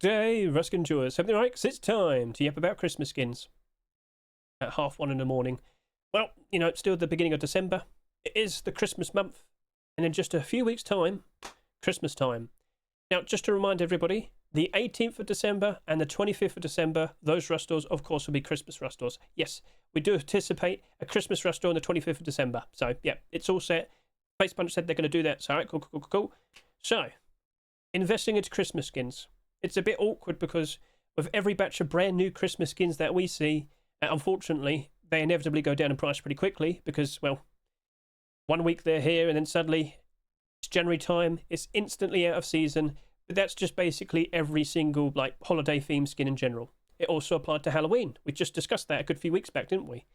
day, Ruskin Jewers. Something right, 'cause it's time to yap about Christmas skins at 1:30 in the morning. Well, you know, it's still the beginning of December. It is the Christmas month, and in just a few weeks' time, Christmas time. Now, just to remind everybody, the 18th of December and the 25th of December, those rust stores, of course, will be Christmas rust stores. Yes, we do anticipate a Christmas rust store on the 25th of December. So, yeah, it's all set. Face Punch said they're going to do that. So, all right, cool. So, investing into Christmas skins. It's a bit awkward because with every batch of brand new Christmas skins that we see, unfortunately, they inevitably go down in price pretty quickly because, well, 1 week they're here and then suddenly it's January time, it's instantly out of season. But that's just basically every single like holiday theme skin in general. It also applied to Halloween. We just discussed that a good few weeks back, didn't we?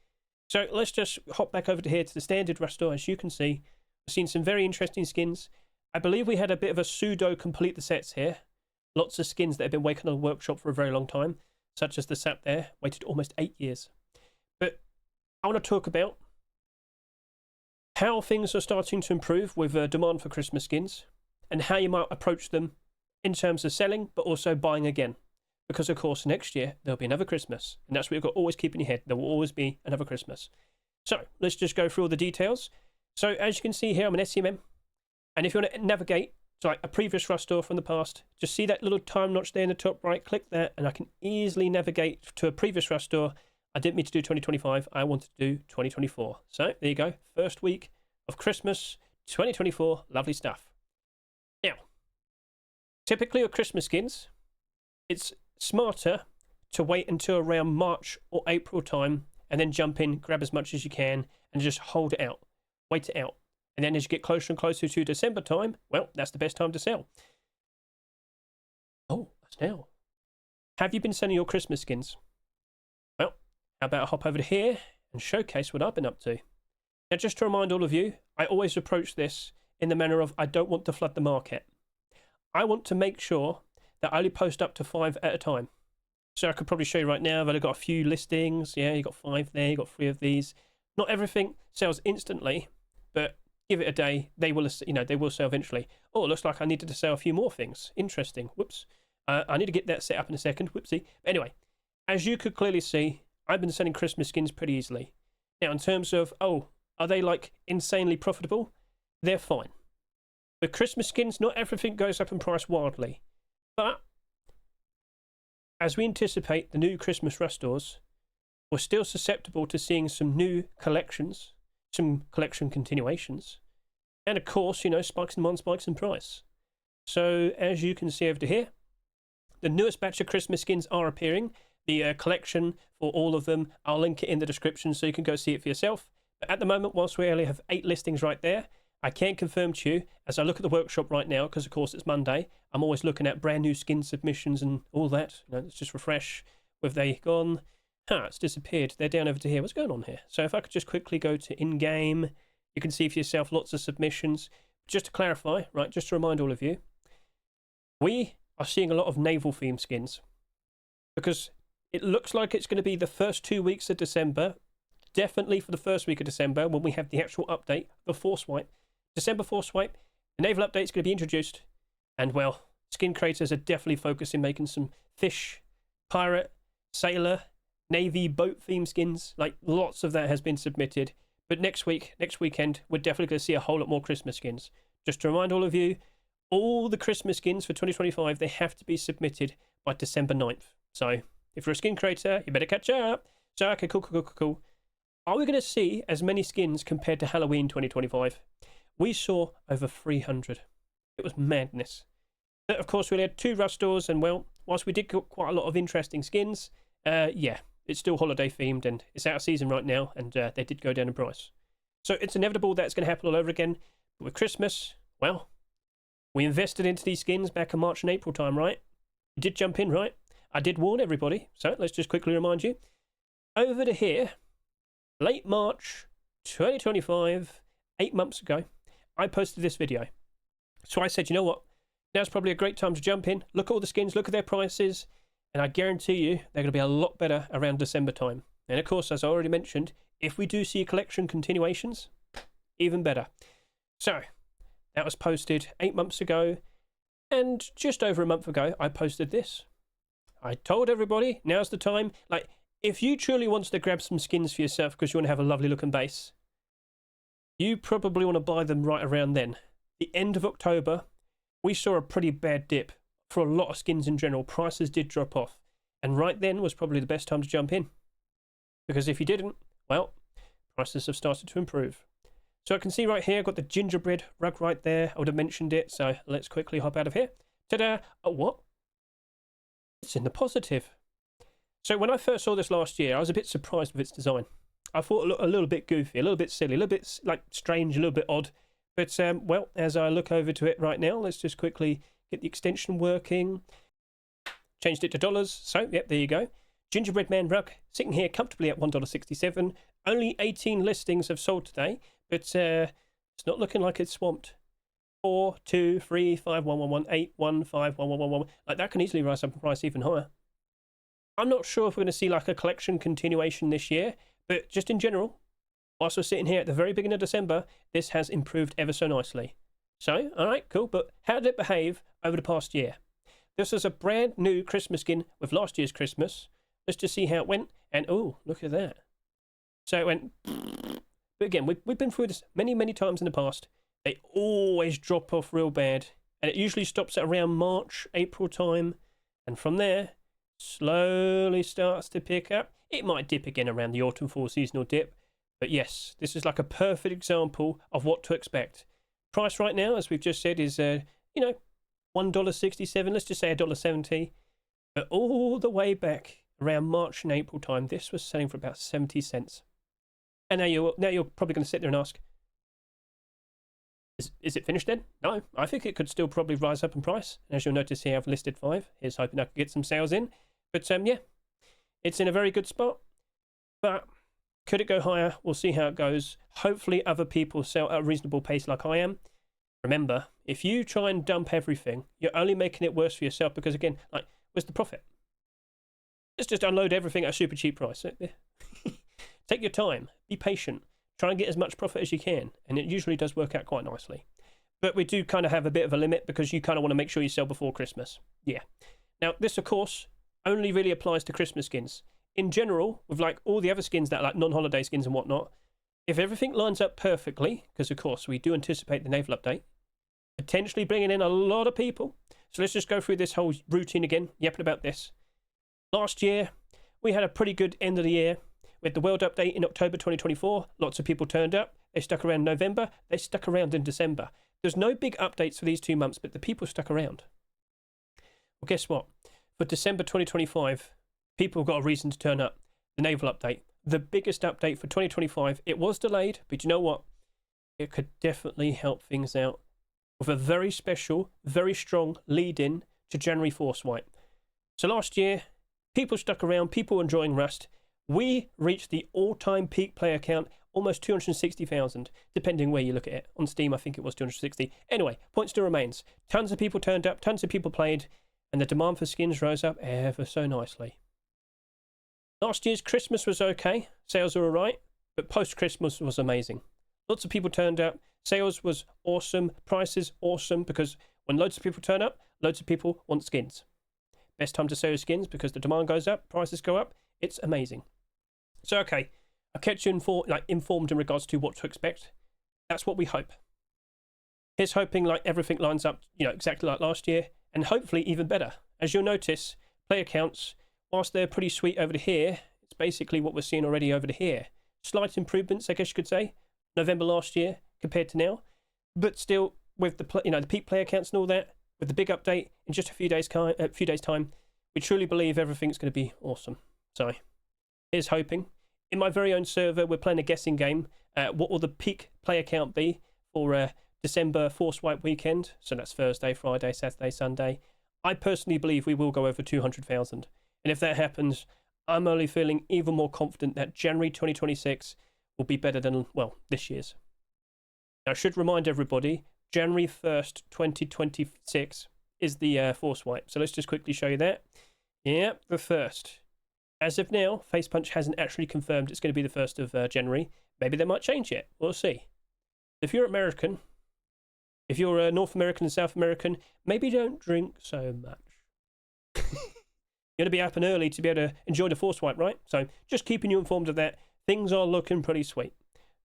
So let's just hop back over to here to the standard rust store. As you can see, we've seen some very interesting skins. I believe we had a bit of a pseudo complete the sets here. Lots of skins that have been waiting on the workshop for a very long time, such as the sap there, waited almost 8 years. But I want to talk about how things are starting to improve with demand for Christmas skins and how you might approach them in terms of selling, but also buying again. Because, of course, next year, there'll be another Christmas. And that's what you've got to always keep in your head. There will always be another Christmas. So, let's just go through all the details. So, as you can see here, I'm an SCMM. And if you want to navigate to like a previous rust store from the past, just see that little time notch there in the top right, click that, and I can easily navigate to a previous rust store. I didn't mean to do 2025, I wanted to do 2024. So, there you go. First week of Christmas 2024. Lovely stuff. Now, typically with Christmas skins, it's smarter to wait until around March or April time and then jump in, grab as much as you can, and just hold it out. Wait it out. And then as you get closer and closer to December time, well, that's the best time to sell. Oh, that's now. Have you been selling your Christmas skins? Well, how about I hop over to here and showcase what I've been up to. Now, just to remind all of you, I always approach this in the manner of I don't want to flood the market. I want to make sure that I only post up to 5 at a time. So I could probably show you right now, I've only got a few listings. Yeah, you got 5 there, you got 3 of these. Not everything sells instantly, but give it a day, they will, they will sell eventually. Oh, it looks like I needed to sell a few more things. Interesting. Whoops. I need to get that set up in a second. Whoopsie. But anyway, as you could clearly see, I've been selling Christmas skins pretty easily. Now, in terms of, are they like insanely profitable? They're fine. With Christmas skins, not everything goes up in price wildly. But as we anticipate the new Christmas rust stores, we're still susceptible to seeing some new collections, some collection continuations, and of course, spikes in demand, spikes in price. So as you can see over to here, the newest batch of Christmas skins are appearing. The collection for all of them, I'll link it in the description so you can go see it for yourself. But at the moment, whilst we only have 8 listings right there, I can confirm to you, as I look at the workshop right now, because of course it's Monday, I'm always looking at brand new skin submissions and all that. Let's just refresh. Have they gone? It's disappeared. They're down over to here. What's going on here? So if I could just quickly go to in-game, you can see for yourself lots of submissions. Just to clarify, right, just to remind all of you, we are seeing a lot of naval theme skins because it looks like it's going to be the first 2 weeks of December, definitely for the first week of December when we have the actual update, the Force Wipe. December Force Wipe, the naval update is going to be introduced, and well, skin creators are definitely focusing making some fish, pirate, sailor, navy, boat theme skins. Like lots of that has been submitted. But next weekend, we're definitely going to see a whole lot more Christmas skins. Just to remind all of you, all the Christmas skins for 2025, they have to be submitted by December 9th. So if you're a skin creator, you better catch up. So okay, cool. Are we going to see as many skins compared to Halloween 2025? We saw over 300. It was madness. But of course, we had 2 rust stores, and well, whilst we did get quite a lot of interesting skins, yeah, it's still holiday themed, and it's out of season right now, and they did go down in price. So it's inevitable that's going to happen all over again. But with Christmas, well, we invested into these skins back in March and April time, right? You did jump in, right? I did warn everybody, so let's just quickly remind you. Over to here, late March 2025, 8 months ago, I posted this video. So I said, you know what? Now's probably a great time to jump in, look at all the skins, look at their prices, and I guarantee you they're going to be a lot better around December time. And of course, as I already mentioned, if we do see collection continuations, even better. So that was posted 8 months ago, and just over a month ago, I posted this. I told everybody, now's the time. Like, if you truly want to grab some skins for yourself because you want to have a lovely looking base, you probably want to buy them right around then. The end of October, we saw a pretty bad dip for a lot of skins in general. Prices did drop off. And right then was probably the best time to jump in. Because if you didn't, well, prices have started to improve. So I can see right here, I've got the gingerbread rug right there. I would have mentioned it, so let's quickly hop out of here. Ta-da! Oh, what? It's in the positive. So when I first saw this last year, I was a bit surprised with its design. I thought it looked a little bit goofy, a little bit silly, a little bit like strange, a little bit odd. But, well, as I look over to it right now, let's just quickly get the extension working. Changed it to dollars. So, yep, there you go. Gingerbread Man Rug, sitting here comfortably at $1.67. Only 18 listings have sold today, but it's not looking like it's swamped. 4, 2, 3, 5, 1, 1, 1, 8, 1, 5, 1, 1, 1, 1. Like, that can easily rise up in price even higher. I'm not sure if we're going to see like a collection continuation this year, but just in general, whilst we're sitting here at the very beginning of December, this has improved ever so nicely. So, all right, cool, but how did it behave over the past year? This is a brand new Christmas skin with last year's Christmas. Let's just see how it went, and oh, look at that. So it went, but again, we've been through this many, many times in the past. They always drop off real bad, and it usually stops at around March, April time, and from there, slowly starts to pick up. It might dip again around the autumn fall seasonal dip, but yes, this is like a perfect example of what to expect. Price right now, as we've just said, is $1.67. Let's just say $1.70. But all the way back around March and April time, this was selling for about 70 cents. And now you're probably going to sit there and ask, is it finished then? No, I think it could still probably rise up in price. And as you'll notice here, I've listed 5. Here's hoping I can get some sales in. But yeah, it's in a very good spot. But could it go higher? We'll see how it goes. Hopefully other people sell at a reasonable pace like I am. Remember, if you try and dump everything, you're only making it worse for yourself because, again, like, where's the profit? Let's just unload everything at a super cheap price. Take your time. Be patient. Try and get as much profit as you can. And it usually does work out quite nicely. But we do kind of have a bit of a limit because you kind of want to make sure you sell before Christmas. Yeah. Now, this, of course, only really applies to Christmas skins. In general, with like all the other skins that are like non-holiday skins and whatnot, if everything lines up perfectly, because of course we do anticipate the naval update, potentially bringing in a lot of people. So let's just go through this whole routine again, yapping about this. Last year, we had a pretty good end of the year with the world update in October 2024. Lots of people turned up. They stuck around in November. They stuck around in December. There's no big updates for these 2 months, but the people stuck around. Well, guess what? For December 2025, people got a reason to turn up. The naval update. The biggest update for 2025. It was delayed, but you know what? It could definitely help things out with a very special, very strong lead-in to January Force Wipe. So last year, people stuck around, people enjoying Rust. We reached the all-time peak player count, almost 260,000, depending where you look at it. On Steam, I think it was 260. Anyway, point still remains. Tons of people turned up, tons of people played, and the demand for skins rose up ever so nicely. Last year's Christmas was okay, sales were alright, but post-Christmas was amazing. Lots of people turned up, sales was awesome, prices awesome, because when loads of people turn up, loads of people want skins. Best time to sell your skins because the demand goes up, prices go up, it's amazing. So okay, I've kept you informed in regards to what to expect. That's what we hope. Here's hoping like everything lines up, exactly like last year, and hopefully even better. As you'll notice, player counts, whilst they're pretty sweet over to here, it's basically what we're seeing already over to here. Slight improvements, I guess you could say, November last year compared to now, but still with the peak player counts and all that, with the big update in just a few days time, we truly believe everything's going to be awesome. So here's hoping. In my very own server, we're playing a guessing game. What will the peak player count be for December Force Wipe weekend? So that's Thursday, Friday, Saturday, Sunday. I personally believe we will go over 200,000. And if that happens, I'm only feeling even more confident that January 2026 will be better than, well, this year's. Now, I should remind everybody, January 1st, 2026 is the Force Wipe. So let's just quickly show you that. Yeah, the 1st. As of now, Facepunch hasn't actually confirmed it's going to be the 1st of January. Maybe they might change it. We'll see. If you're American, if you're North American and South American, maybe don't drink so much. You want to be up and early to be able to enjoy the force wipe, right? So just keeping you informed of that. Things are looking pretty sweet.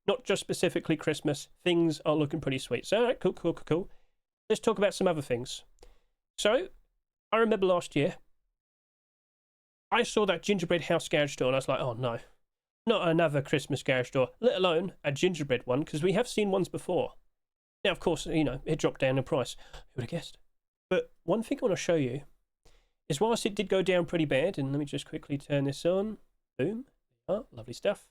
Not just specifically Christmas. Things are looking pretty sweet. So, all right, cool. Let's talk about some other things. So, I remember last year, I saw that gingerbread house garage door, and I was like, oh no, not another Christmas garage door, let alone a gingerbread one, because we have seen ones before. Now, of course, you know, it dropped down in price. Who would have guessed? But one thing I want to show you is whilst it did go down pretty bad, and let me just quickly turn this on. Boom. Oh, lovely stuff.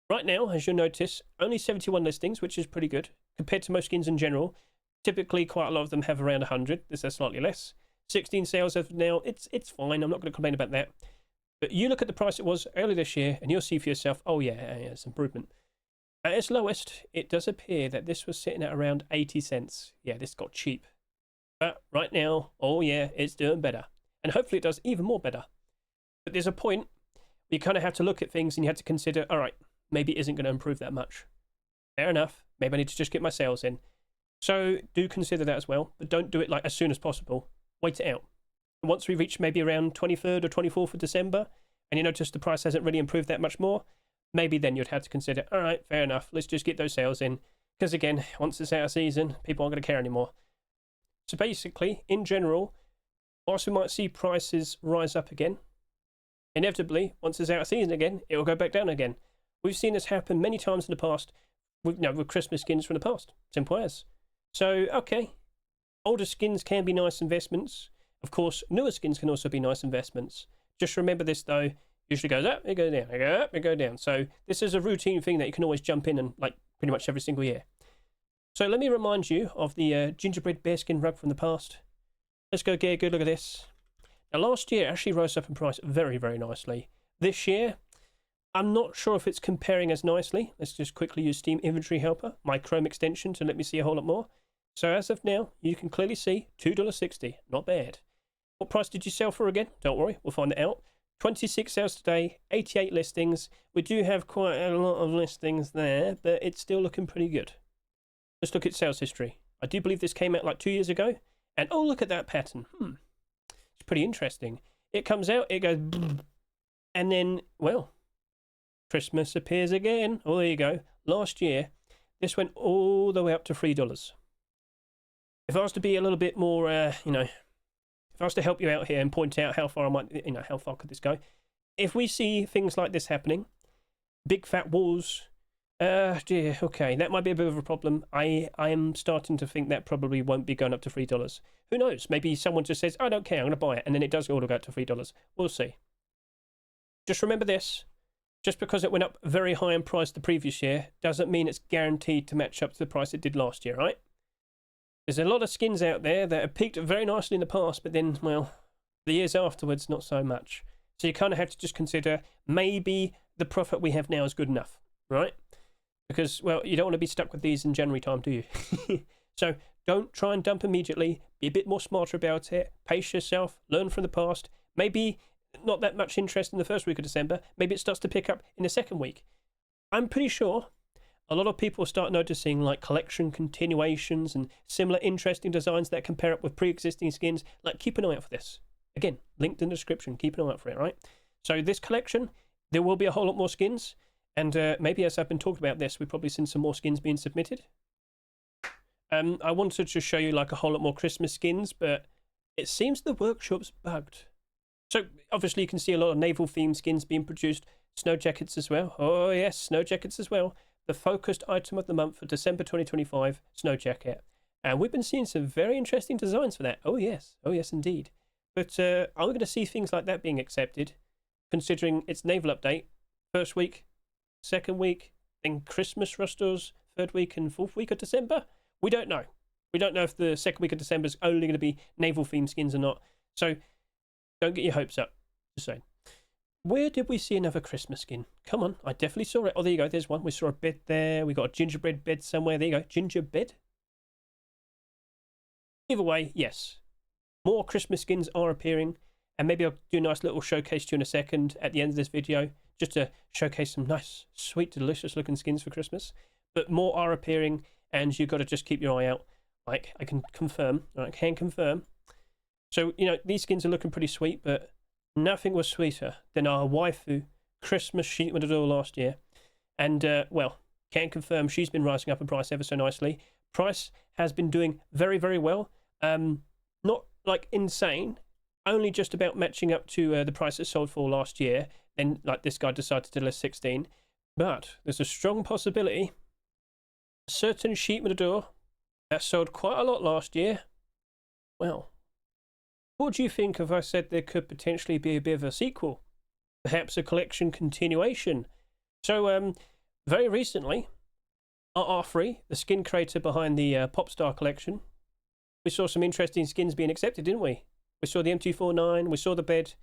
Right now, as you'll notice, only 71 listings, which is pretty good compared to most skins in general. Typically, quite a lot of them have around 100. This is slightly less. 16 sales as of now. It's fine. I'm not going to complain about that. But you look at the price it was earlier this year, and you'll see for yourself, oh yeah, it's improvement. At its lowest, it does appear that this was sitting at around 80 cents. Yeah, this got cheap. But right now, oh yeah, it's doing better. And hopefully it does even more better. But there's a point where you kind of have to look at things and you have to consider, all right, maybe it isn't going to improve that much. Fair enough. Maybe I need to just get my sales in. So do consider that as well, but don't do it like as soon as possible. Wait it out. And once we reach maybe around 23rd or 24th of December, and you notice the price hasn't really improved that much more, maybe then you'd have to consider, all right, fair enough, let's just get those sales in. Because again, once it's out of season, people aren't going to care anymore. So basically, in general, whilst we might see prices rise up again, inevitably, once it's out of season again, it will go back down again. We've seen this happen many times in the past, with Christmas skins from the past. Simple as. So, okay, older skins can be nice investments. Of course, newer skins can also be nice investments. Just remember this, though. Usually goes up, it goes down, it goes up, it goes down. So this is a routine thing that you can always jump in and, like, pretty much every single year. So let me remind you of the Gingerbread Bearskin Rug from the past. Let's go get a good look at this. Now, last year it actually rose up in price very, very nicely. This year, I'm not sure if it's comparing as nicely. Let's just quickly use Steam Inventory Helper, my Chrome extension, to let me see a whole lot more. So as of now, you can clearly see $2.60. Not bad. What price did you sell for again? Don't worry, we'll find it out. 26 sales today, 88 listings. We do have quite a lot of listings there, but it's still looking pretty good. Let's look at sales history. I do believe this came out like 2 years ago. And oh, look at that pattern. It's pretty interesting. It comes out, it goes, and then, well, Christmas appears again. Oh, there you go. Last year, this went all the way up to $3. If I was to be a little bit more, if I was to help you out here and point out how far I might, how far could this go? If we see things like this happening, big fat walls, dear, okay, that might be a bit of a problem. I am starting to think that probably won't be going up to $3. Who knows? Maybe someone just says, I don't care, I'm going to buy it, and then it does all go up to $3. We'll see. Just remember this. Just because it went up very high in price the previous year doesn't mean it's guaranteed to match up to the price it did last year, right? There's a lot of skins out there that have peaked very nicely in the past, but then, well, the years afterwards, not so much. So you kind of have to just consider maybe the profit we have now is good enough, right? Because, well, you don't want to be stuck with these in January time, do you? So don't try and dump immediately. Be a bit more smarter about it. Pace yourself. Learn from the past. Maybe not that much interest in the first week of December. Maybe it starts to pick up in the second week. I'm pretty sure a lot of people start noticing like collection continuations and similar interesting designs that compare up with pre-existing skins. Like, keep an eye out for this. Again, linked in the description. Keep an eye out for it, right? So this collection, there will be a whole lot more skins. And maybe as I've been talking about this, we've probably seen some more skins being submitted. I wanted to show you like a whole lot more Christmas skins, but it seems the workshop's bugged. So obviously you can see a lot of naval themed skins being produced. Snow jackets as well. Oh yes, snow jackets as well. The focused item of the month for December 2025, snow jacket. And we've been seeing some very interesting designs for that. Oh yes indeed. But I'm going to see things like that being accepted, considering it's naval update. First week, second week, then Christmas rosters, third week and fourth week of December. We don't know. We don't know if the second week of December is only going to be naval themed skins or not. So don't get your hopes up. Just saying. Where did we see another Christmas skin? Come on, I definitely saw it. Oh, there you go. There's one. We saw a bed there. We got a gingerbread bed somewhere. There you go. Gingerbread. Either way, yes. More Christmas skins are appearing. And maybe I'll do a nice little showcase to you in a second at the end of this video, just to showcase some nice, sweet, delicious looking skins for Christmas. But more are appearing, and you've got to just keep your eye out. Like, I can confirm. So, these skins are looking pretty sweet, but nothing was sweeter than our waifu Christmas sheet with it all last year. And, well, can confirm she's been rising up in price ever so nicely. Price has been doing very, very well. Not like insane, only just about matching up to the price it sold for last year. Then, like, this guy decided to list 16. But there's a strong possibility a certain sheet with a door that sold quite a lot last year. Well, what do you think if I said there could potentially be a bit of a sequel? Perhaps a collection continuation? So, very recently, RR3, the skin creator behind the Popstar collection, we saw some interesting skins being accepted, didn't we? We saw the M249, we saw the bed.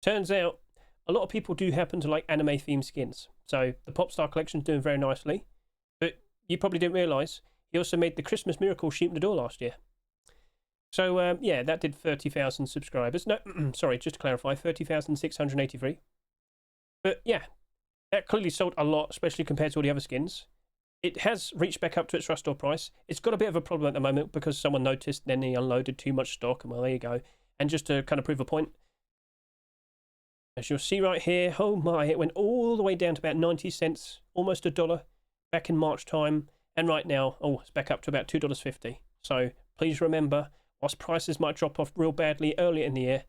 Turns out, a lot of people do happen to like anime-themed skins. So, the Popstar collection's doing very nicely. But you probably didn't realise, he also made the Christmas Miracle sheet in the door last year. So, yeah, that did 30,000 subscribers. No, sorry, just to clarify, 30,683. But, yeah, that clearly sold a lot, especially compared to all the other skins. It has reached back up to its rush store price. It's got a bit of a problem at the moment because someone noticed, then he unloaded too much stock, and well, there you go. And just to kind of prove a point, as you'll see right here, oh my, it went all the way down to about 90 cents, almost $1 back in March time. And right now, oh, it's back up to about $2.50. So please remember, whilst prices might drop off real badly earlier in the year,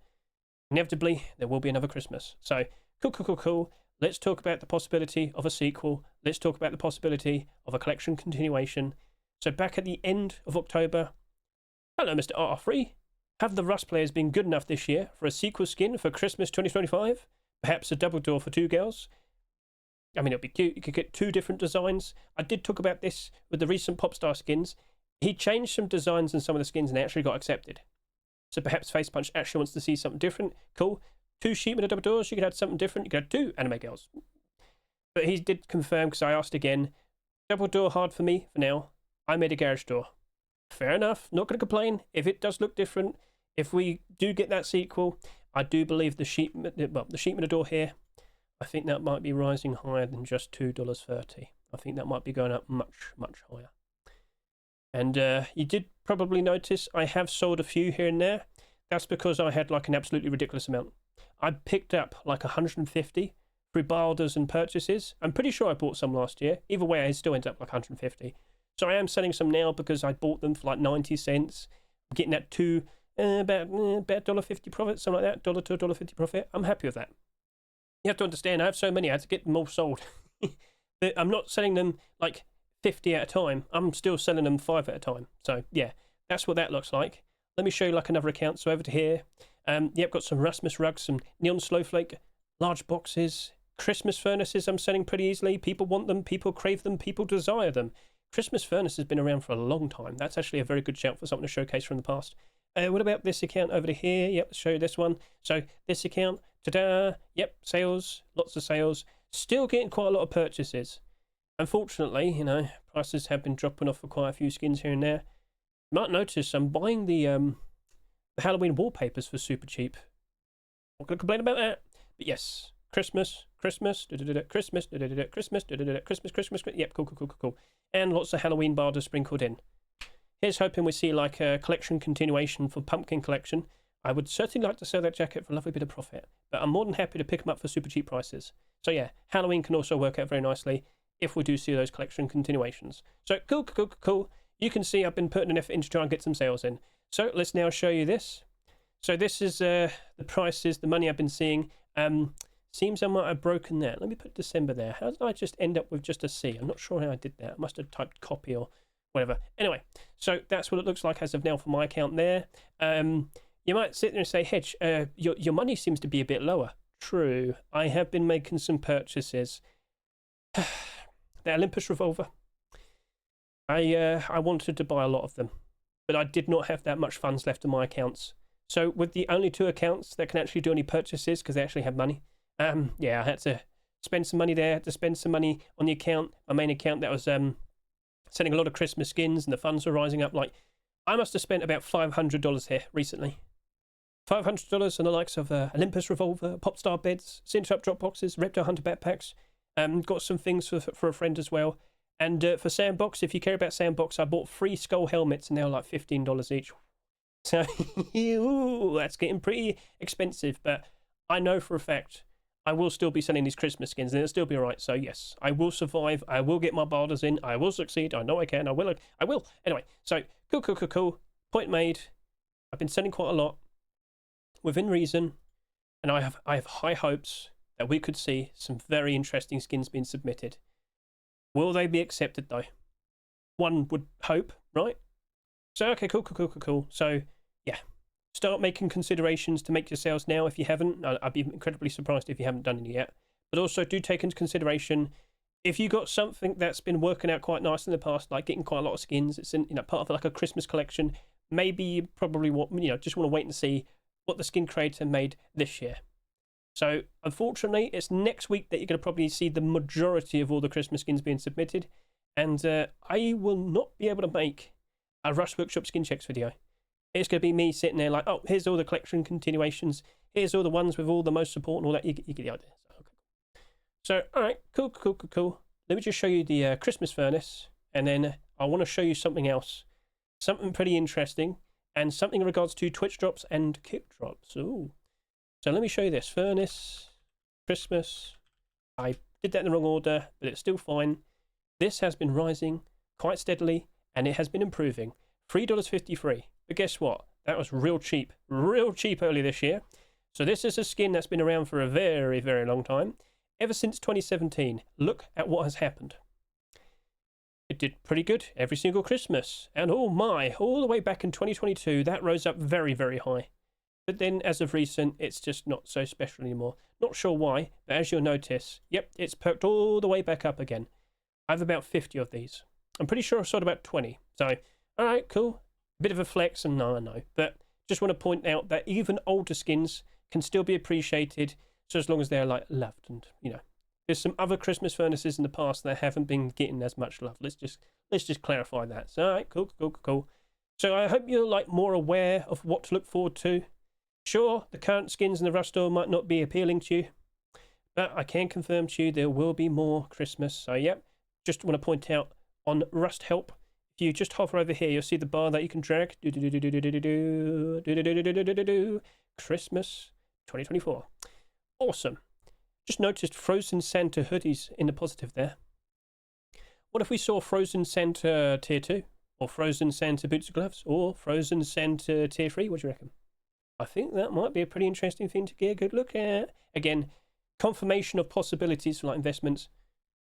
inevitably, there will be another Christmas. So, cool. Let's talk about the possibility of a sequel. Let's talk about the possibility of a collection continuation. So back at the end of October, hello, Mr. R3. Have the Rust players been good enough this year for a sequel skin for Christmas 2025? Perhaps a double door for two girls? I mean, it'd be cute. You could get two different designs. I did talk about this with the recent Popstar skins. He changed some designs in some of the skins and they actually got accepted. So perhaps Face Punch actually wants to see something different. Cool. Two sheepmen and double doors, you could have something different. You could have two anime girls. But he did confirm, because I asked again, double door hard for me for now. I made a garage door. Fair enough, not going to complain. If it does look different, if we do get that sequel, I do believe the sheepman and door here, I think that might be rising higher than just $2.30. I think that might be going up much, much higher. And you did probably notice I have sold a few here and there. That's because I had like an absolutely ridiculous amount. I picked up like 150 through buyers and purchases. I'm pretty sure I bought some last year. Either way, I still ended up like 150. So I am selling some now because I bought them for like 90 cents. I'm getting that to about $1.50 profit, something like that. $1 to $1.50 profit. I'm happy with that. You have to understand, I have so many, I had to get them all sold. But I'm not selling them like 50 at a time. I'm still selling them 5 at a time. So yeah, that's what that looks like. Let me show you like another account. So over to here. Yep, got some RUSTMAS rugs, some neon snowflake, large boxes, Christmas furnaces I'm selling pretty easily. People want them, people crave them, people desire them. Christmas furnace has been around for a long time. That's actually a very good shout for something to showcase from the past. What about this account over to here? Yep, let's show you this one. So this account, ta-da, yep, sales, lots of sales. Still getting quite a lot of purchases. Unfortunately, you know, prices have been dropping off for quite a few skins here and there. You might notice I'm buying the Halloween wallpapers for super cheap. Not going to complain about that. But yes, Christmas, Christmas, Christmas, Christmas. Yep, cool. And lots of Halloween barders sprinkled in. Here's hoping we see like a collection continuation for Pumpkin Collection. I would certainly like to sell that jacket for a lovely bit of profit. But I'm more than happy to pick them up for super cheap prices. So yeah, Halloween can also work out very nicely if we do see those collection continuations. So cool. You can see I've been putting an effort in to try and get some sales in. So let's now show you this. So this is the prices, the money I've been seeing. Seems I might have broken that. Let me put December there. How did I just end up with just a C? I'm not sure how I did that. I must have typed copy or whatever. Anyway, so that's what it looks like as of now for my account there. You might sit there and say, Hedge, your money seems to be a bit lower. True. I have been making some purchases. The Olympus revolver. I wanted to buy a lot of them, but I did not have that much funds left in my accounts. So with the only 2 accounts that can actually do any purchases because they actually have money, yeah, I had to spend some money there, to spend some money on the account, my main account that was selling a lot of Christmas skins, and the funds were rising up. Like, I must have spent about $500 here recently. $500 on the likes of Olympus revolver, Popstar beds, Cinch Up drop boxes, Reptile Hunter backpacks. Got some things for a friend as well. And for Sandbox, if you care about Sandbox, I bought 3 skull helmets and they're like $15 each. So, ooh, that's getting pretty expensive. But I know for a fact I will still be selling these Christmas skins, and it'll still be alright. So yes, I will survive. I will get my barders in. I will succeed. I know I can. I will. I will. Anyway, so cool. Point made. I've been selling quite a lot, within reason, and I have high hopes that we could see some very interesting skins being submitted. Will they be accepted though? One would hope, right? So okay, cool. So yeah, start making considerations to make your sales now if you haven't. I'd be incredibly surprised if you haven't done any yet. But also do take into consideration if you got something that's been working out quite nice in the past, like getting quite a lot of skins. It's in part of like a Christmas collection. Maybe you probably just want to wait and see what the skin creator made this year. So unfortunately, it's next week that you're going to probably see the majority of all the Christmas skins being submitted, and I will not be able to make a Rust Workshop skin checks video. It's going to be me sitting there like, oh, here's all the collection continuations, here's all the ones with all the most support and all that. You get the idea. So all right, cool. Let me just show you the Christmas furnace, and then I want to show you something else. Something pretty interesting, and something in regards to Twitch drops and kick drops. Ooh. So let me show you this. Furnace, Christmas. I did that in the wrong order, but it's still fine. This has been rising quite steadily, and it has been improving. $3.53. But guess what? That was real cheap early this year. So this is a skin that's been around for a very, very long time. Ever since 2017. Look at what has happened. It did pretty good every single Christmas, and oh my, all the way back in 2022, that rose up very, very high. But then, as of recent, it's just not so special anymore. Not sure why, but as you'll notice, yep, it's perked all the way back up again. I have about 50 of these. I'm pretty sure I sold about 20. So, all right, cool. Bit of a flex, and no, I know. But just want to point out that even older skins can still be appreciated, so as long as they're like loved, and there's some other Christmas furnaces in the past that haven't been getting as much love. Let's just clarify that. So, all right, cool. So I hope you're like more aware of what to look forward to. Sure, the current skins in the Rust store might not be appealing to you, but I can confirm to you there will be more Christmas. So yep, just want to point out on Rust Help, if you just hover over here, you'll see the bar that you can drag. Christmas 2024. Awesome. Just noticed Frozen Santa hoodies in the positive there. What if we saw Frozen Santa Tier 2? Or Frozen Santa boots and gloves? Or Frozen Santa Tier 3? What do you reckon? I think that might be a pretty interesting thing to get a good look at. Again, confirmation of possibilities for like investments.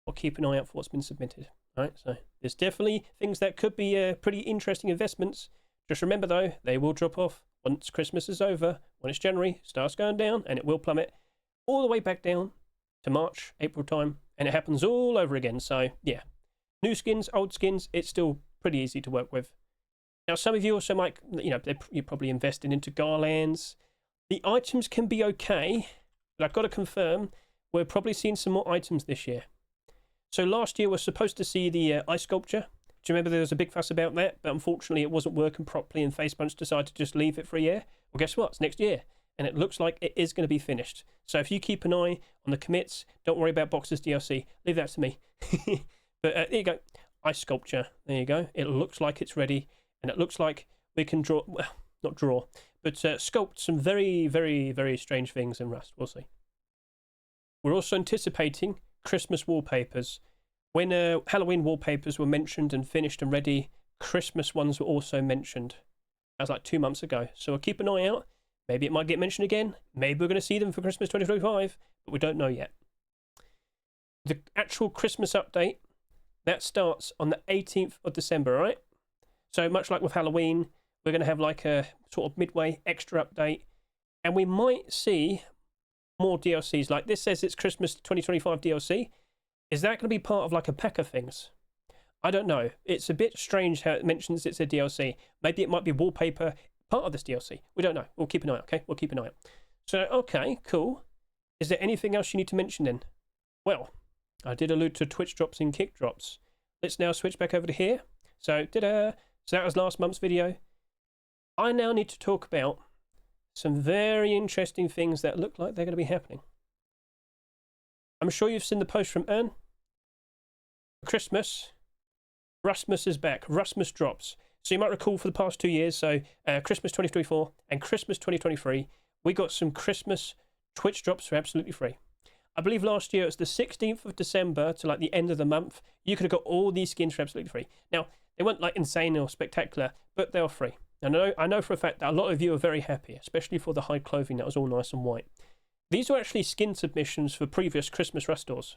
Or keep an eye out for what's been submitted. Alright, so there's definitely things that could be pretty interesting investments. Just remember though, they will drop off once Christmas is over. When it's January, starts going down, and it will plummet all the way back down to March, April time, and it happens all over again. So yeah, new skins, old skins, it's still pretty easy to work with. Now some of you also might, you're probably investing into garlands. The items can be okay, but I've got to confirm we're probably seeing some more items this year. So last year we're supposed to see the ice sculpture. Do you remember there was a big fuss about that? But unfortunately it wasn't working properly, and Facepunch decided to just leave it for a year. Well, guess what? It's next year, and it looks like it is going to be finished. So if you keep an eye on the commits, don't worry about Boxers DLC. Leave that to me. But there you go. Ice sculpture. There you go. It looks like it's ready, and it looks like we can draw, well, not draw, but sculpt some very, very, very strange things in Rust. We'll see. We're also anticipating Christmas wallpapers. When Halloween wallpapers were mentioned and finished and ready, Christmas ones were also mentioned. That was like 2 months ago. So we'll keep an eye out. Maybe it might get mentioned again. Maybe we're going to see them for Christmas 2025, but we don't know yet. The actual Christmas update, that starts on the 18th of December, right? So much like with Halloween, we're going to have like a sort of midway extra update, and we might see more DLCs. Like this says it's Christmas 2025 DLC. Is that going to be part of like a pack of things? I don't know. It's a bit strange how it mentions it's a DLC. Maybe it might be wallpaper part of this DLC. We don't know. We'll keep an eye out, okay? We'll keep an eye out. So, okay, cool. Is there anything else you need to mention then? Well, I did allude to Twitch drops and kick drops. Let's now switch back over to here. So, so that was last month's video. I now need to talk about some very interesting things that look like they're going to be happening. I'm sure you've seen the post from Ern. Christmas, RUSTMAS is back. RUSTMAS drops. So you might recall for the past 2 years, so Christmas 2024 and Christmas 2023, we got some Christmas Twitch drops for absolutely free. I believe last year it was the 16th of December to like the end of the month. You could have got all these skins for absolutely free. Now, they weren't like insane or spectacular, but they were free. And I know for a fact that a lot of you are very happy, especially for the high clothing that was all nice and white. These were actually skin submissions for previous Christmas Rust stores.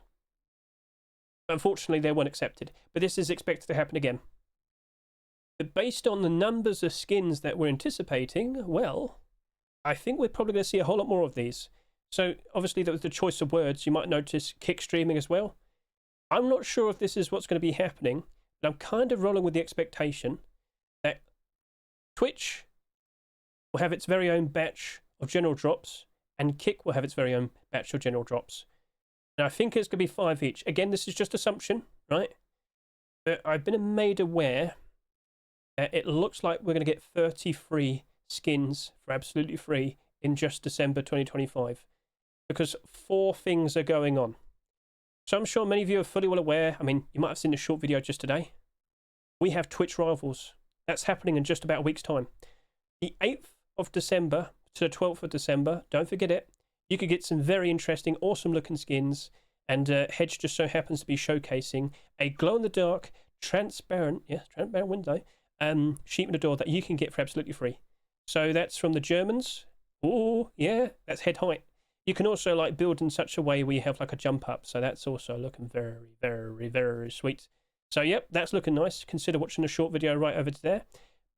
Unfortunately, they weren't accepted, but this is expected to happen again. But based on the numbers of skins that we're anticipating, well, I think we're probably going to see a whole lot more of these. So obviously there was the choice of words. You might notice kick streaming as well. I'm not sure if this is what's going to be happening, but I'm kind of rolling with the expectation that Twitch will have its very own batch of general drops and Kick will have its very own batch of general drops. And I think it's going to be 5 each. Again, this is just assumption, right? But I've been made aware that it looks like we're going to get 33 skins for absolutely free in just December 2025. Because 4 things are going on. So I'm sure many of you are fully well aware. I mean, you might have seen a short video just today. We have Twitch Rivals. That's happening in just about a week's time. The 8th of December to the 12th of December, don't forget it, you could get some very interesting, awesome looking skins. And Hedge just so happens to be showcasing a glow-in-the-dark, transparent window sheet in the door that you can get for absolutely free. So that's from the Germans. Oh, yeah, that's head height. You can also like build in such a way where you have like a jump up. So that's also looking very, very, very sweet. So yep, that's looking nice. Consider watching a short video right over to there.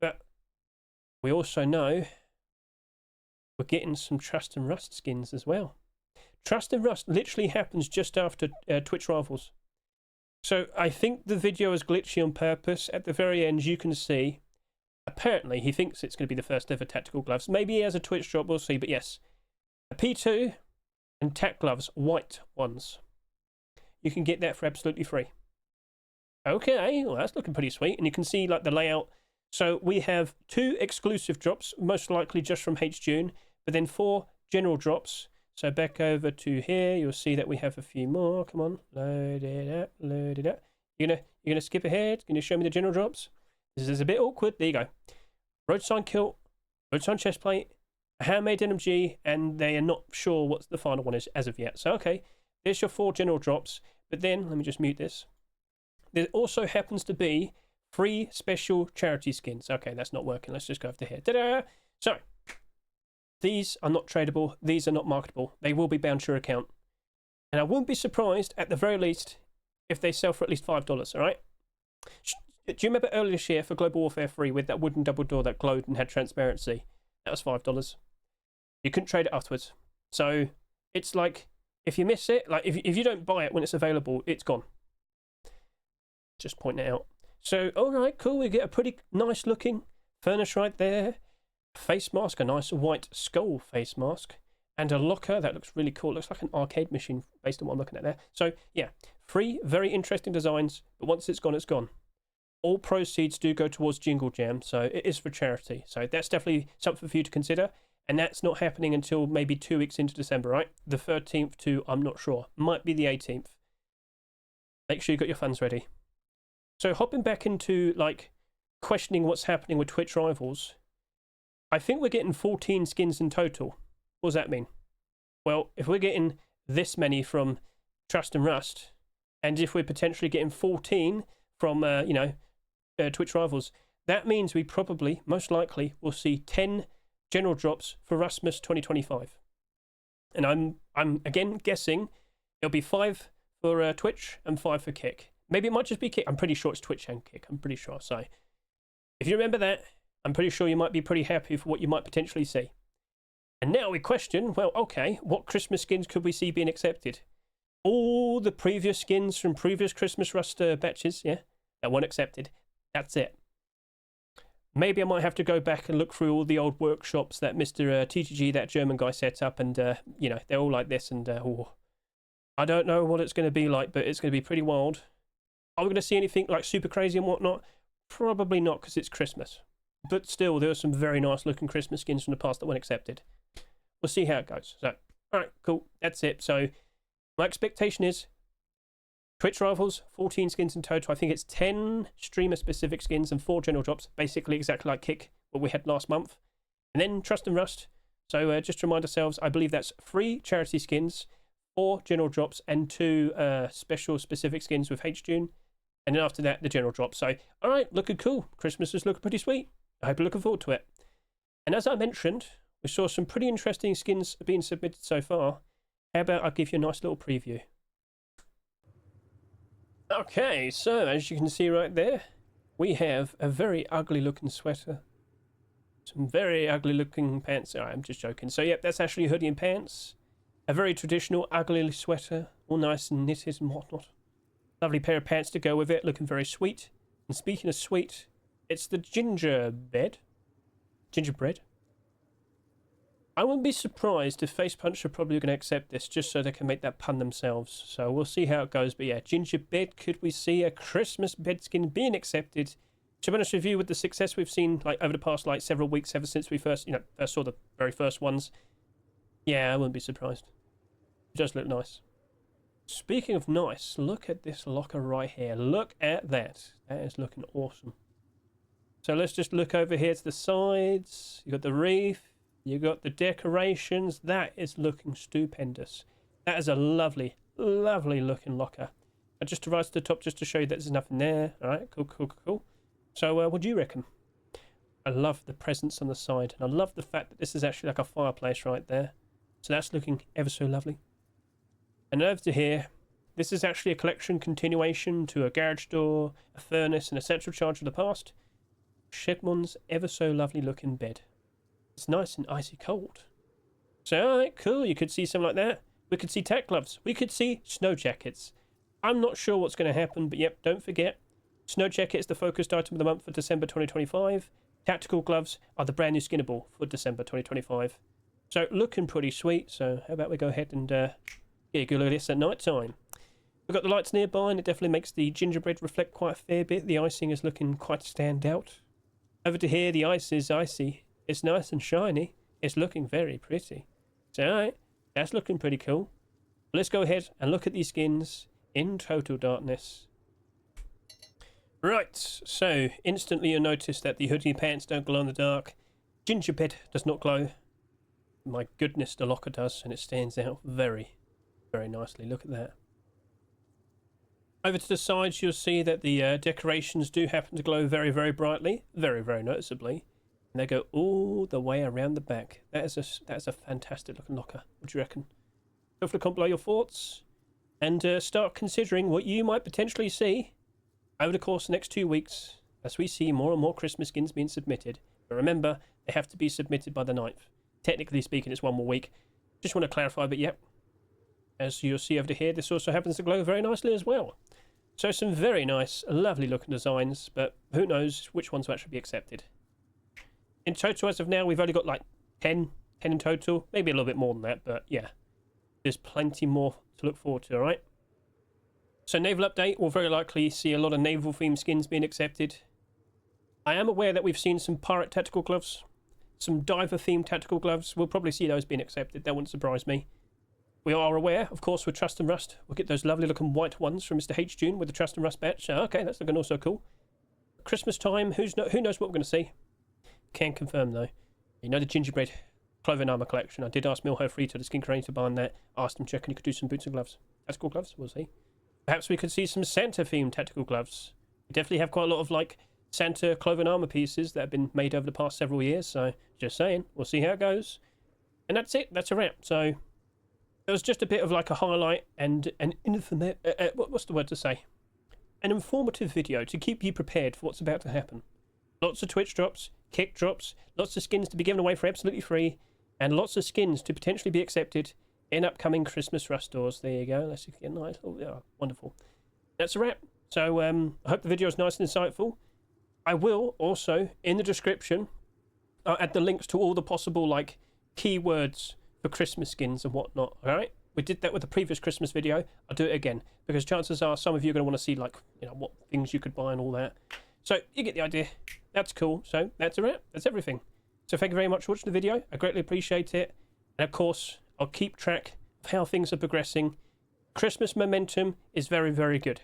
But we also know we're getting some Trust and Rust skins as well. Trust and Rust literally happens just after Twitch Rivals. So I think the video is glitchy on purpose. At the very end, you can see, apparently he thinks it's going to be the first ever tactical gloves. Maybe he has a Twitch drop, we'll see. But yes, a P2 and tack gloves, white ones. You can get that for absolutely free. Okay, well that's looking pretty sweet. And you can see like the layout. So we have 2 exclusive drops, most likely just from hJune, but then 4 general drops. So back over to here, you'll see that we have a few more. Come on, load it up, load it up. You're gonna skip ahead. Can you show me the general drops? This is a bit awkward. There you go. Road sign kilt, road sign chest plate, a handmade NMG, and they are not sure what the final one is as of yet. So okay, there's your 4 general drops. But then let me just mute this. There also happens to be 3 special charity skins. Okay, that's not working. Let's just go over to here. Ta-da! So these are not tradable. These are not marketable. They will be bound to your account. And I wouldn't be surprised, at the very least, if they sell for at least $5, all right? Do you remember earlier this year for Global Warfare 3 with that wooden double door that glowed and had transparency? That was $5. You couldn't trade it afterwards. So it's like, if you miss it, like if you don't buy it when it's available, it's gone. Just pointing it out. So, all right, cool. We get a pretty nice looking furniture right there. Face mask, a nice white skull face mask, and a locker that looks really cool. It looks like an arcade machine based on what I'm looking at there. So yeah, 3 very interesting designs, but once it's gone, it's gone. All proceeds do go towards Jingle Jam, so it is for charity. So that's definitely something for you to consider, and that's not happening until maybe 2 weeks into December, right? The 13th to, I'm not sure, might be the 18th. Make sure you got your funds ready. So hopping back into like questioning what's happening with Twitch Rivals, I think we're getting 14 skins in total. What does that mean? Well, if we're getting this many from Trust and Rust, and if we're potentially getting 14 from, Twitch Rivals, that means we probably, most likely, will see 10 general drops for RUSTMAS 2025. And I'm again guessing it'll be 5 for Twitch and 5 for Kick. Maybe it might just be Kick. I'm pretty sure it's Twitch and Kick. I'm pretty sure. So if you remember that, I'm pretty sure you might be pretty happy for what you might potentially see. And now we question, well, okay, what Christmas skins could we see being accepted? All the previous skins from previous Christmas Rust batches, yeah, that weren't accepted. That's it. Maybe I might have to go back and look through all the old workshops that Mr. TTG, that German guy, set up, and, they're all like this, and, I don't know what it's going to be like, but it's going to be pretty wild. Are we going to see anything, like, super crazy and whatnot? Probably not, because it's Christmas. But still, there are some very nice looking Christmas skins from the past that weren't accepted. We'll see how it goes. So, alright, cool. That's it. So, my expectation is Twitch Rivals, 14 skins in total. I think it's 10 streamer-specific skins and 4 general drops. Basically exactly like Kick, what we had last month. And then Trust and Rust, So just to remind ourselves, I believe that's 3 charity skins, 4 general drops, and 2 special specific skins with hJune. And then after that, the general drop. So, all right, looking cool. Christmas is looking pretty sweet. I hope you're looking forward to it. And as I mentioned, we saw some pretty interesting skins being submitted so far. How about I give you a nice little preview? Okay, so as you can see right there, we have a very ugly looking sweater. Some very ugly looking pants. Oh, I'm just joking. So, yep, that's actually a hoodie and pants. A very traditional ugly sweater, all nice and knitted and whatnot. Lovely pair of pants to go with it, looking very sweet. And speaking of sweet, it's the gingerbread. I wouldn't be surprised if Face Punch are probably going to accept this just so they can make that pun themselves. So we'll see how it goes. But yeah, gingerbread, could we see a Christmas bedskin being accepted? To be honest with you, with the success we've seen like over the past like several weeks, ever since we first saw the very first ones, yeah, I wouldn't be surprised. It does look nice. Speaking of nice, look at this locker right here. Look at that. That is looking awesome. So let's just look over here to the sides. You got the wreath. You got the decorations. That is looking stupendous. That is a lovely, lovely looking locker. And just to rise to the top, just to show you that there's nothing there. All right, cool, cool, cool. So what do you reckon? I love the presents on the side, and I love the fact that this is actually like a fireplace right there. So that's looking ever so lovely. And over to here, this is actually a collection continuation to a garage door, a furnace, and a central charge of the past. Shedmon's ever so lovely looking bed. It's nice and icy cold. So, alright, cool. You could see something like that. We could see tack gloves. We could see snow jackets. I'm not sure what's going to happen, but yep, don't forget. Snow jacket is the focused item of the month for December 2025. Tactical gloves are the brand new Skinnable for December 2025. So, looking pretty sweet. So, how about we go ahead and get a good look at this at night time. We've got the lights nearby, and it definitely makes the gingerbread reflect quite a fair bit. The icing is looking quite stand out. Over to here, the ice is icy. It's nice and shiny. It's looking very pretty. So, alright, that's looking pretty cool. Let's go ahead and look at these skins in total darkness. Right, so instantly you'll notice that the hoodie pants don't glow in the dark. Gingerbread does not glow. My goodness, the locker does, and it stands out very, very nicely. Look at that. Over to the sides, you'll see that the decorations do happen to glow very, very brightly, very, very noticeably. And they go all the way around the back. That is a fantastic looking locker. What do you reckon? Feel free to comment below your thoughts and start considering what you might potentially see over the course of the next 2 weeks as we see more and more Christmas skins being submitted. But remember, they have to be submitted by the 9th. Technically speaking, it's 1 more week. Just want to clarify, but yep. As you'll see over here, this also happens to glow very nicely as well. So some very nice, lovely looking designs, but who knows which ones will actually be accepted. In total, as of now, we've only got like 10 in total. Maybe a little bit more than that, but yeah. There's plenty more to look forward to, alright? So naval update, we'll very likely see a lot of naval themed skins being accepted. I am aware that we've seen some pirate tactical gloves, some diver themed tactical gloves. We'll probably see those being accepted. That wouldn't surprise me. We are aware, of course, with Trust and Rust. We'll get those lovely looking white ones from Mr. hJune with the Trust and Rust badge. Okay, that's looking also cool. Christmas time, who knows what we're going to see. Can confirm though. You know the gingerbread clothing armor collection. I did ask Milho Frito, the skin creator behind that. Asked him checking he could do some boots and gloves. Tactical gloves, we'll see. Perhaps we could see some Santa themed tactical gloves. We definitely have quite a lot of like Santa clothing armor pieces that have been made over the past several years. So just saying, we'll see how it goes. And that's it. That's a wrap. So it was just a bit of like a highlight and an what's the word to say? An informative video to keep you prepared for what's about to happen. Lots of Twitch drops, kick drops, lots of skins to be given away for absolutely free, and lots of skins to potentially be accepted in upcoming Christmas Rust stores. There you go. Let's get nice. Oh, yeah, wonderful. That's a wrap. So I hope the video is nice and insightful. I will also, in the description, add the links to all the possible like keywords for Christmas skins and whatnot. All right, we did that with the previous Christmas video. I'll do it again because chances are some of you are going to want to see like what things you could buy and all that. So you get the idea. That's cool. So that's a wrap. That's everything. So thank you very much for watching the video. I greatly appreciate it. And of course, I'll keep track of how things are progressing. Christmas momentum is very, very good.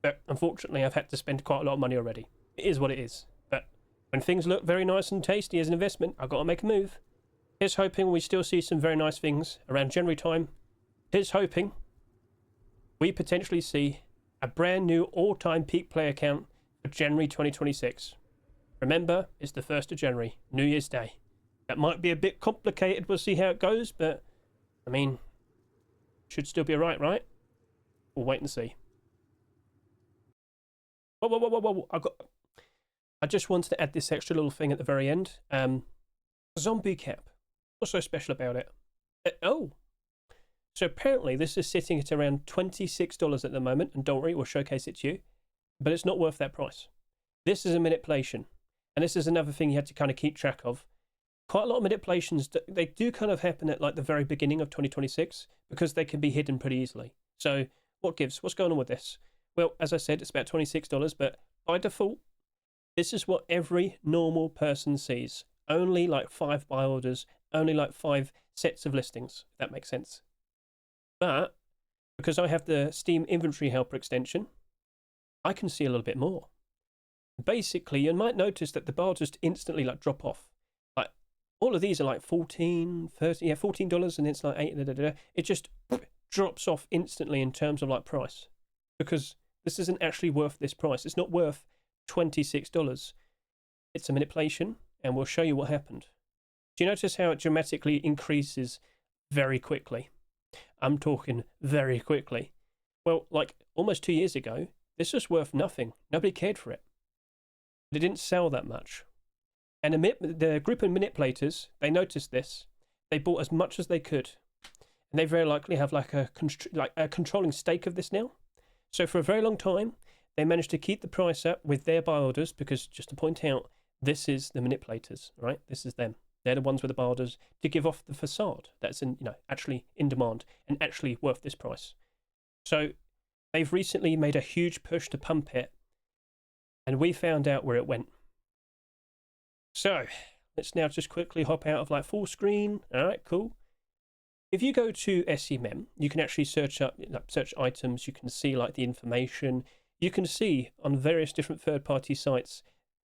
But unfortunately, I've had to spend quite a lot of money already. It is what it is. But when things look very nice and tasty as an investment, I've got to make a move. Here's hoping we still see some very nice things around January time. Here's hoping we potentially see a brand new all-time peak player count for January 2026. Remember, it's the 1st of January, New Year's Day. That might be a bit complicated, we'll see how it goes, but, I mean, should still be alright, right? We'll wait and see. Whoa. I just wanted to add this extra little thing at the very end. Zombie cap. What's so special about it? So apparently this is sitting at around $26 at the moment, and don't worry, we'll showcase it to you, but it's not worth that price. This is a manipulation, and this is another thing you had to kind of keep track of. Quite a lot of manipulations, they do kind of happen at like the very beginning of 2026, because they can be hidden pretty easily. So what gives? What's going on with this? Well, as I said, it's about $26, but by default, this is what every normal person sees. Only like 5 buy orders, only like 5 sets of listings, if that makes sense. But because I have the Steam Inventory Helper extension, I can see a little bit more. Basically, you might notice that the bar just instantly like drop off. Like all of these are like $14, $14, and it's like $8. It just drops off instantly in terms of like price, because this isn't actually worth this price. It's not worth $26. It's a manipulation, and we'll show you what happened. Do you notice how it dramatically increases very quickly? I'm talking very quickly. Well, like almost 2 years ago, this was worth nothing. Nobody cared for it. It didn't sell that much. And the group of manipulators, they noticed this. They bought as much as they could. And they very likely have like a controlling stake of this now. So for a very long time, they managed to keep the price up with their buy orders, because just to point out, this is the manipulators, right? This is them. They're the ones with the buy orders to give off the facade that's actually in demand and actually worth this price. So they've recently made a huge push to pump it, and we found out where it went. So let's now just quickly hop out of like full screen. All right, cool. If you go to SEMM, you can actually search items. You can see like the information. You can see on various different third-party sites,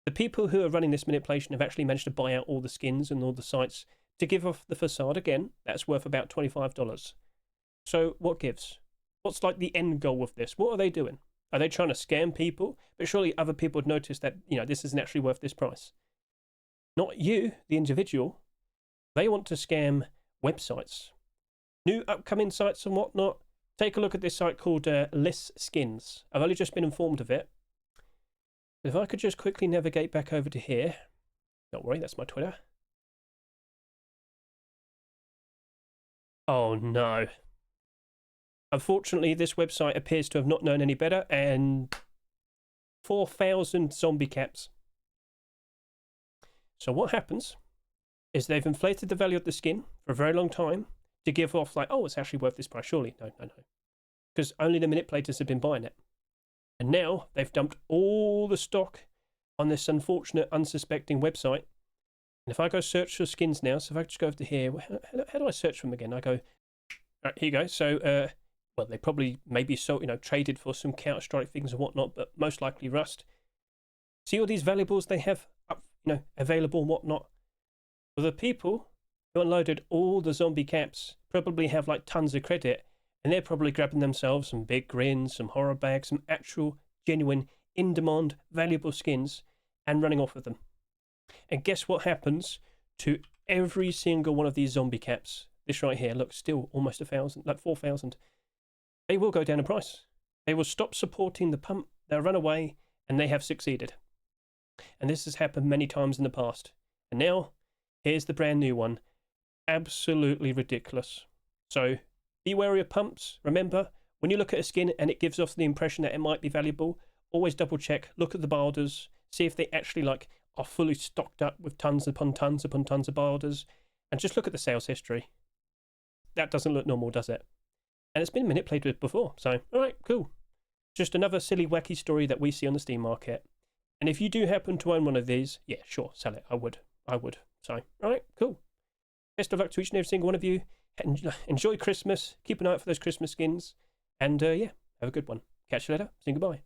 the people who are running this manipulation have actually managed to buy out all the skins and all the sites to give off the facade. Again, that's worth about $25. So what gives? What's like the end goal of this? What are they doing? Are they trying to scam people? But surely other people would notice that, this isn't actually worth this price. Not you, the individual. They want to scam websites. New upcoming sites and whatnot. Take a look at this site called List Skins. I've only just been informed of it. If I could just quickly navigate back over to here. Don't worry, that's my Twitter. Oh no. Unfortunately, this website appears to have not known any better, and 4,000 zombie caps. So what happens is they've inflated the value of the skin for a very long time to give off like, oh, it's actually worth this price. Surely, no. Because only the manipulators have been buying it. And now they've dumped all the stock on this unfortunate, unsuspecting website. And if I go search for skins now, so if I just go over to here, how do I search for them again? I go, right, here you go. So, well, they probably maybe traded for some Counter-Strike things and whatnot, but most likely Rust. See all these valuables they have up, available and whatnot. Well, the people who unloaded all the zombie caps probably have like tons of credit. And they're probably grabbing themselves some big grins, some horror bags, some actual, genuine, in-demand, valuable skins, and running off with them. And guess what happens to every single one of these zombie caps? This right here, look, still almost 1,000, like 4,000. They will go down in price. They will stop supporting the pump, they'll run away, and they have succeeded. And this has happened many times in the past. And now, here's the brand new one. Absolutely ridiculous. So, be wary of pumps. Remember, when you look at a skin and it gives off the impression that it might be valuable, always double check, look at the buy orders, see if they actually are fully stocked up with tons upon tons upon tons of buy orders, and just look at the sales history. That doesn't look normal, does it? And it's been manipulated before, so alright, cool. Just another silly, wacky story that we see on the Steam market. And if you do happen to own one of these, yeah, sure, sell it. I would. So, alright, cool. Best of luck to each and every single one of you. Enjoy Christmas. Keep an eye out for those Christmas skins. And yeah, have a good one. Catch you later. Say goodbye.